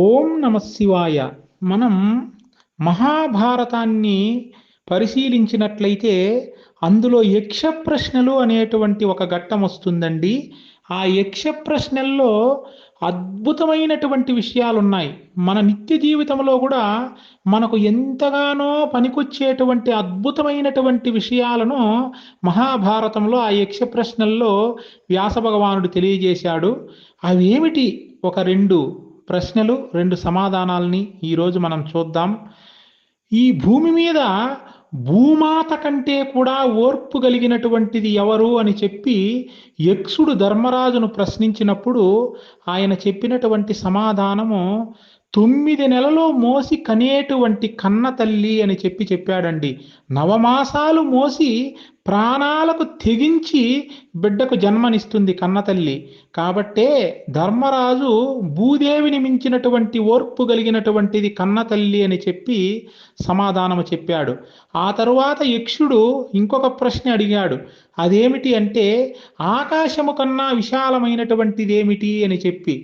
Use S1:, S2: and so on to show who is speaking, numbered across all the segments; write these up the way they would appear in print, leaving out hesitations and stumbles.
S1: ఓం నమ శివాయ. మనం మహాభారతాన్ని పరిశీలించినట్లయితే అందులో యక్ష ప్రశ్నలు అనేటువంటి ఒక ఘట్టం వస్తుందండి. ఆ యక్ష ప్రశ్నల్లో అద్భుతమైనటువంటి విషయాలున్నాయి. మన నిత్య జీవితంలో కూడా మనకు ఎంతగానో పనికొచ్చేటువంటి అద్భుతమైనటువంటి విషయాలను మహాభారతంలో ఆ యక్ష ప్రశ్నల్లో వ్యాస భగవానుడు తెలియజేశాడు. అవేమిటి? ఒక 2 ప్రశ్నలు, 2 సమాధానాల్ని ఈరోజు మనం చూద్దాం. ఈ భూమి మీద భూమాత కంటే కూడా ఓర్పు కలిగినటువంటిది ఎవరు అని చెప్పి యక్షుడు ధర్మరాజును ప్రశ్నించినప్పుడు ఆయన చెప్పినటువంటి సమాధానము 9 నెలలు మోసి కనేటువంటి కన్న తల్లి అని చెప్పాడండి. నవమాసాలు మోసి ప్రాణాలకు తెగించి బిడ్డకు జన్మనిస్తుంది కన్న తల్లి. కాబట్టే ధర్మరాజు భూదేవిని మించినటువంటి ఓర్పు కలిగినటువంటిది కన్న తల్లి అని చెప్పి సమాధానము చెప్పాడు. ఆ తరువాత యక్షుడు ఇంకొక ప్రశ్న అడిగాడు. అదేమిటి అంటే, ఆకాశము కన్నా విశాలమైనటువంటిది ఏమిటి అని చెప్పి,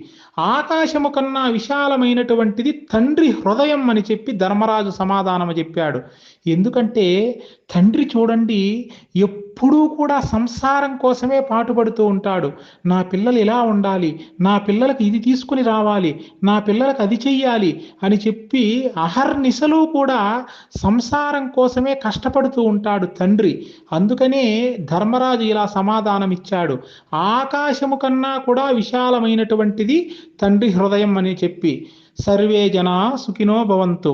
S1: ఆకాశము కన్నా విశాలమైనటువంటిది తండ్రి హృదయం అని చెప్పి ధర్మరాజు సమాధానము చెప్పాడు. ఎందుకంటే తండ్రి చూడండి, ఎప్పుడూ కూడా సంసారం కోసమే పాటుపడుతూ ఉంటాడు. నా పిల్లలు ఇలా ఉండాలి, నా పిల్లలకు ఇది తీసుకుని రావాలి, నా పిల్లలకు అది చెయ్యాలి అని చెప్పి అహర్నిశలు కూడా సంసారం కోసమే కష్టపడుతూ ఉంటాడు తండ్రి. అందుకనే ధర్మరాజు ఇలా సమాధానం ఇచ్చాడు. ఆకాశము కన్నా కూడా విశాలమైనటువంటిది తండ్రి హృదయం అని చెప్పి. సర్వే జనా సుఖినో భవంతు.